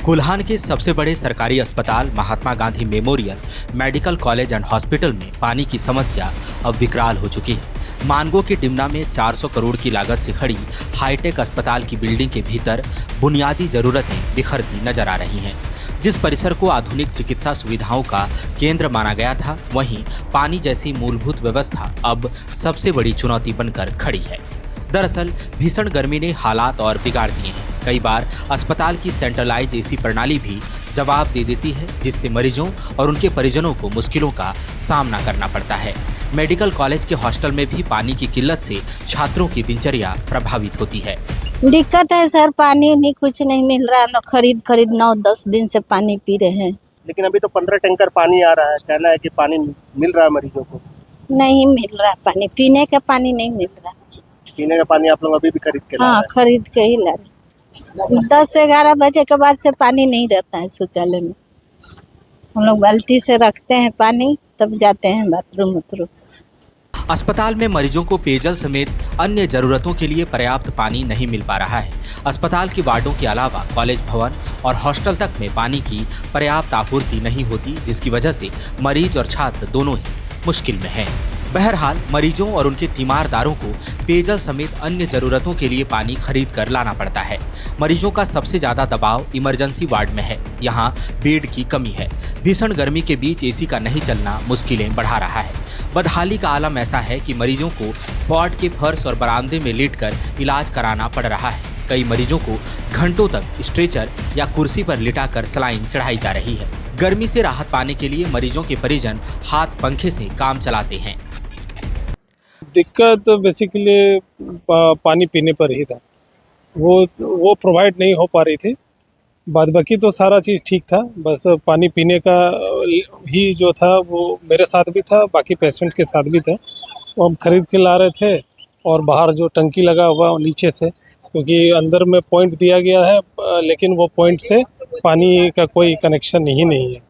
कोल्हान के सबसे बड़े सरकारी अस्पताल Mahatma Gandhi memorial medical college and hospital में पानी की समस्या अब विकराल हो चुकी है। मानगो के डिमना में 400 करोड़ की लागत से खड़ी हाईटेक अस्पताल की बिल्डिंग के भीतर बुनियादी जरूरतें बिखरती नजर आ रही हैं। जिस परिसर को आधुनिक चिकित्सा सुविधाओं का केंद्र माना गया था, वहीं पानी जैसी मूलभूत व्यवस्था अब सबसे बड़ी चुनौती बनकर खड़ी है। दरअसल भीषण गर्मी ने हालात और बिगाड़ दिए हैं। कई बार अस्पताल की सेंट्रलाइज एसी प्रणाली भी जवाब दे देती है, जिससे मरीजों और उनके परिजनों को मुश्किलों का सामना करना पड़ता है। मेडिकल कॉलेज के हॉस्टल में भी पानी की किल्लत से छात्रों की दिनचर्या प्रभावित होती है। दिक्कत है सर, पानी नहीं कुछ नहीं मिल रहा है। हम खरीद 9-10 दिन से पानी पी रहे हैं, लेकिन अभी तो 15 टैंकर पानी आ रहा है। कहना है कि पानी मिल रहा है मरीजों को। नहीं मिल रहा पानी, पीने का पानी नहीं मिल रहा। पीने का पानी आप लोग अभी भी खरीद के ला रहे हाँ, हैं? खरीद के ही ला रहे। 10-11 बजे के बाद से पानी नहीं रहता है शौचालय में। हम लोग बाल्टी से रखते हैं पानी, तब जाते हैं बाथरूम। अस्पताल में मरीजों को पेयजल समेत अन्य जरूरतों के लिए पर्याप्त पानी नहीं मिल पा रहा है। अस्पताल की वार्डों के अलावा कॉलेज भवन और हॉस्टल तक में पानी की पर्याप्त आपूर्ति नहीं होती, जिसकी वजह से मरीज और छात्र दोनों ही मुश्किल में हैं। बहरहाल मरीजों और उनके तीमारदारों को पेयजल समेत अन्य जरूरतों के लिए पानी खरीद कर लाना पड़ता है। मरीजों का सबसे ज्यादा दबाव इमरजेंसी वार्ड में है। यहाँ बेड की कमी है। भीषण गर्मी के बीच एसी का नहीं चलना मुश्किलें बढ़ा रहा है। बदहाली का आलम ऐसा है कि मरीजों को वार्ड के फर्श और बरामदे में लेटकर इलाज कराना पड़ रहा है। कई मरीजों को घंटों तक स्ट्रेचर या कुर्सी पर लिटाकर सलाइन चढ़ाई जा रही है। गर्मी से राहत पाने के लिए मरीजों के परिजन हाथ पंखे से काम चलाते हैं। दिक्कत बेसिकली पानी पीने पर ही था। वो प्रोवाइड नहीं हो पा रही थी। बाद बाकी तो सारा चीज़ ठीक था, बस पानी पीने का ही जो था वो मेरे साथ भी था, बाकी पेशेंट के साथ भी था। वो हम खरीद के ला रहे थे और बाहर जो टंकी लगा हुआ नीचे से, क्योंकि अंदर में पॉइंट दिया गया है, लेकिन वो पॉइंट से पानी का कोई कनेक्शन ही नहीं है।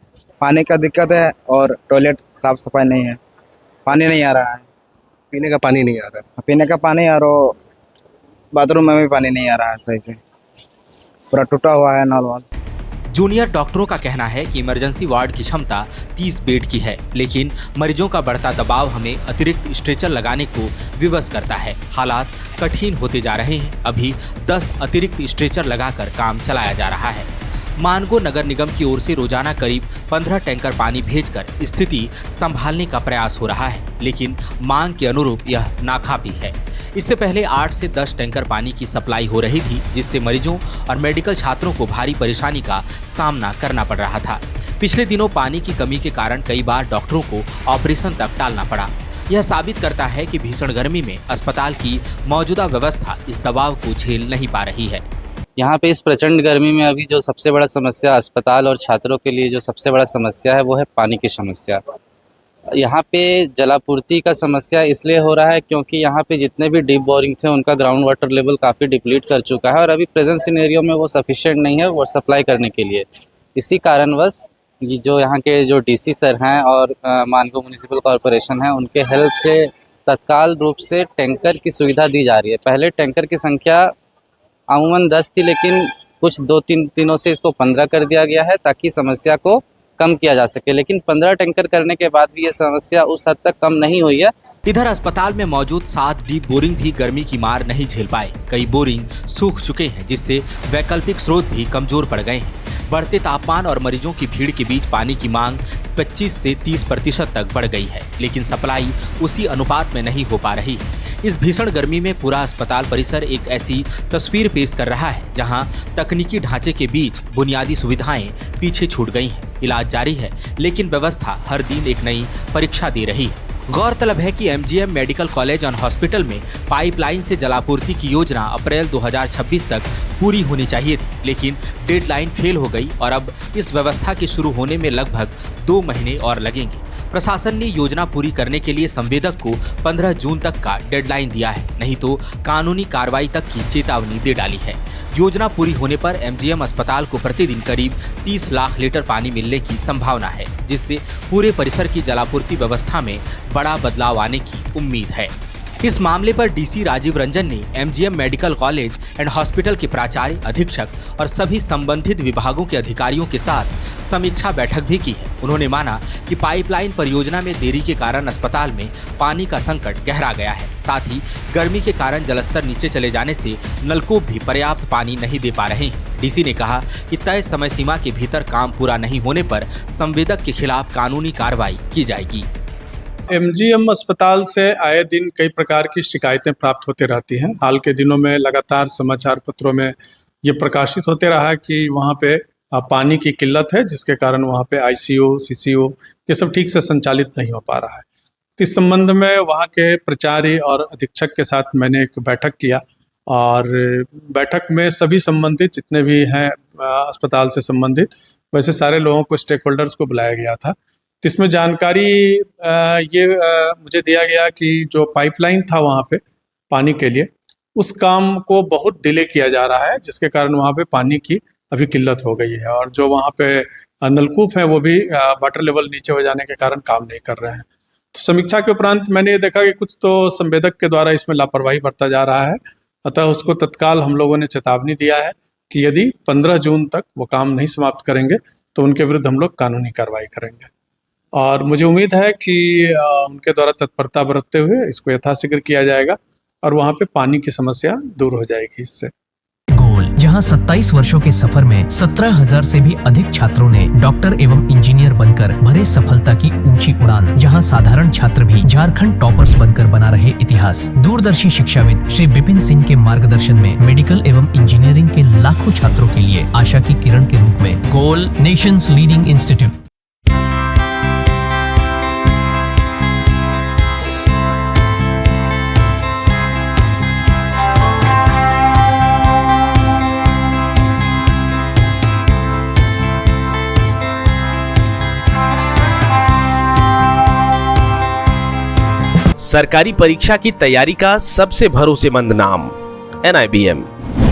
पानी का दिक्कत है और टॉयलेट साफ सफाई नहीं है। पानी नहीं आ रहा है। पीने का पानी नहीं आ रहा है। पीने का पानी और बाथरूम में भी पानी नहीं आ रहा है सही से। पूरा टूटा हुआ है नल वाल। जूनियर डॉक्टरों का कहना है कि इमरजेंसी वार्ड की क्षमता 30 बेड की है, लेकिन मरीजों का बढ़ता दबाव हमें अतिरिक्त स्ट्रेचर लगाने को विवश करता है। हालात कठिन होते जा रहे हैं। अभी 10 अतिरिक्त स्ट्रेचर लगाकर काम चलाया जा रहा है। मानगो नगर निगम की ओर से रोजाना करीब 15 टैंकर पानी भेजकर स्थिति संभालने का प्रयास हो रहा है, लेकिन मांग के अनुरूप यह नाकाफी है। इससे पहले 8 से 10 टैंकर पानी की सप्लाई हो रही थी, जिससे मरीजों और मेडिकल छात्रों को भारी परेशानी का सामना करना पड़ रहा था। पिछले दिनों पानी की कमी के कारण कई बार डॉक्टरों को ऑपरेशन तक टालना पड़ा। यह साबित करता है कि भीषण गर्मी में अस्पताल की मौजूदा व्यवस्था इस दबाव को झेल नहीं पा रही है। यहाँ पे इस प्रचंड गर्मी में अभी जो सबसे बड़ा समस्या अस्पताल और छात्रों के लिए जो सबसे बड़ा समस्या है वो है पानी की समस्या। यहाँ पे जलापूर्ति का समस्या इसलिए हो रहा है क्योंकि यहाँ पे जितने भी डीप बोरिंग थे उनका ग्राउंड वाटर लेवल काफ़ी डिप्लीट कर चुका है और अभी प्रेजेंट सिनेरियो में वो सफिशिएंट नहीं है वो सप्लाई करने के लिए। इसी कारणवश ये जो यहाँ के जो डीसी सर हैं और मानगो म्यूनिसिपल कॉरपोरेशन है, उनके हेल्प से तत्काल रूप से टैंकर की सुविधा दी जा रही है। पहले टैंकर की संख्या अमूमन 10 थी, लेकिन कुछ 2-3 दिनों से इसको 15 कर दिया गया है ताकि समस्या को कम किया जा सके। लेकिन 15 टैंकर करने के बाद भी ये समस्या उस हद तक कम नहीं हुई है। इधर अस्पताल में मौजूद 7 डीप बोरिंग भी गर्मी की मार नहीं झेल पाए। कई बोरिंग सूख चुके हैं, जिससे वैकल्पिक स्रोत भी कमजोर पड़ गए हैं। बढ़ते तापमान और मरीजों की भीड़ के बीच पानी की मांग 25 से 30% तक बढ़ गई है, लेकिन सप्लाई उसी अनुपात में नहीं हो पा रही है। इस भीषण गर्मी में पूरा अस्पताल परिसर एक ऐसी तस्वीर पेश कर रहा है जहां तकनीकी ढांचे के बीच बुनियादी सुविधाएं पीछे छूट गई हैं। इलाज जारी है, लेकिन व्यवस्था हर दिन एक नई परीक्षा दे रही है। गौरतलब है कि MGM medical college and hospital में पाइपलाइन से जलापूर्ति की योजना अप्रैल 2026 तक पूरी होनी चाहिए थी, लेकिन डेडलाइन फेल हो गई और अब इस व्यवस्था के शुरू होने में लगभग 2 महीने और लगेंगे। प्रशासन ने योजना पूरी करने के लिए संवेदक को 15 जून तक का डेडलाइन दिया है, नहीं तो कानूनी कार्रवाई तक की चेतावनी दे डाली है। योजना पूरी होने पर एमजीएम अस्पताल को प्रतिदिन करीब 30 लाख लीटर पानी मिलने की संभावना है, जिससे पूरे परिसर की जलापूर्ति व्यवस्था में बड़ा बदलाव आने की उम्मीद है। इस मामले पर डीसी राजीव रंजन ने MGM medical college and hospital के प्राचार्य, अधीक्षक और सभी संबंधित विभागों के अधिकारियों के साथ समीक्षा बैठक भी की है। उन्होंने माना कि पाइपलाइन परियोजना में देरी के कारण अस्पताल में पानी का संकट गहरा गया है। साथ ही गर्मी के कारण जलस्तर नीचे चले जाने से नलकूप भी पर्याप्त पानी नहीं दे पा रहे हैं। डीसी ने कहा कि तय समय सीमा के भीतर काम पूरा नहीं होने पर संवेदक के खिलाफ कानूनी कार्रवाई की जाएगी। एमजीएम अस्पताल से आए दिन कई प्रकार की शिकायतें प्राप्त होती रहती हैं। हाल के दिनों में लगातार समाचार पत्रों में ये प्रकाशित होते रहा कि वहाँ पे पानी की किल्लत है, जिसके कारण वहाँ पे आईसीयू, सीसीयू ये सब ठीक से संचालित नहीं हो पा रहा है। इस संबंध में वहाँ के प्राचार्य और अधीक्षक के साथ मैंने एक बैठक किया और बैठक में सभी संबंधित जितने भी हैं अस्पताल से संबंधित वैसे सारे लोगों को, स्टेक होल्डर्स को बुलाया गया था। इसमें जानकारी मुझे दिया गया कि जो पाइपलाइन था वहाँ पे पानी के लिए, उस काम को बहुत डिले किया जा रहा है, जिसके कारण वहाँ पे पानी की अभी किल्लत हो गई है और जो वहाँ पे नलकूप हैं वो भी वाटर लेवल नीचे हो जाने के कारण काम नहीं कर रहे हैं। तो समीक्षा के उपरांत मैंने ये देखा कि कुछ तो संवेदक के द्वारा इसमें लापरवाही बरता जा रहा है, अतः उसको तत्काल हम लोगों ने चेतावनी दिया है कि यदि 15 जून तक वो काम नहीं समाप्त करेंगे तो उनके विरुद्ध हम लोग कानूनी कार्रवाई करेंगे। और मुझे उम्मीद है कि उनके द्वारा तत्परता बरतते हुए इसको यथाशीघ्र किया जाएगा और वहाँ पे पानी की समस्या दूर हो जाएगी इससे। गोल, जहां 27 वर्षों के सफर में 17,000 से भी अधिक छात्रों ने डॉक्टर एवं इंजीनियर बनकर भरे सफलता की ऊंची उड़ान, जहां साधारण छात्र भी झारखंड टॉपर्स बनकर बना रहे इतिहास। दूरदर्शी शिक्षाविद श्री विपिन सिंह के मार्गदर्शन में मेडिकल एवं इंजीनियरिंग के लाखों छात्रों के लिए आशा की किरण के रूप में गोल, नेशंस लीडिंग इंस्टीट्यूट। सरकारी परीक्षा की तैयारी का सबसे भरोसेमंद नाम NIBM।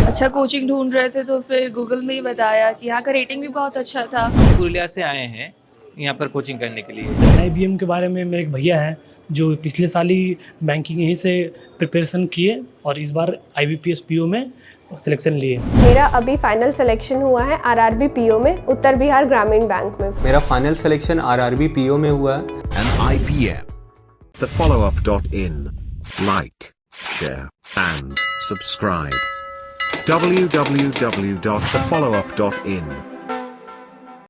अच्छा कोचिंग ढूंढ रहे थे तो फिर गूगल में ही बताया कि यहाँ का रेटिंग भी बहुत अच्छा था। पुरुलिया से आए हैं यहाँ पर कोचिंग करने के लिए। NIBM के बारे में मेरे एक भैया हैं जो पिछले साल ही बैंकिंग यहीं से प्रिपरेशन किए और इस बार IBPS PO में सिलेक्शन लिए। मेरा अभी फाइनल सिलेक्शन हुआ है RRB PO में, उत्तर बिहार ग्रामीण बैंक में। मेरा फाइनल सिलेक्शन RRB PO में हुआ है। NIBM, thefollowup.in. Like, share and subscribe. www.thefollowup.in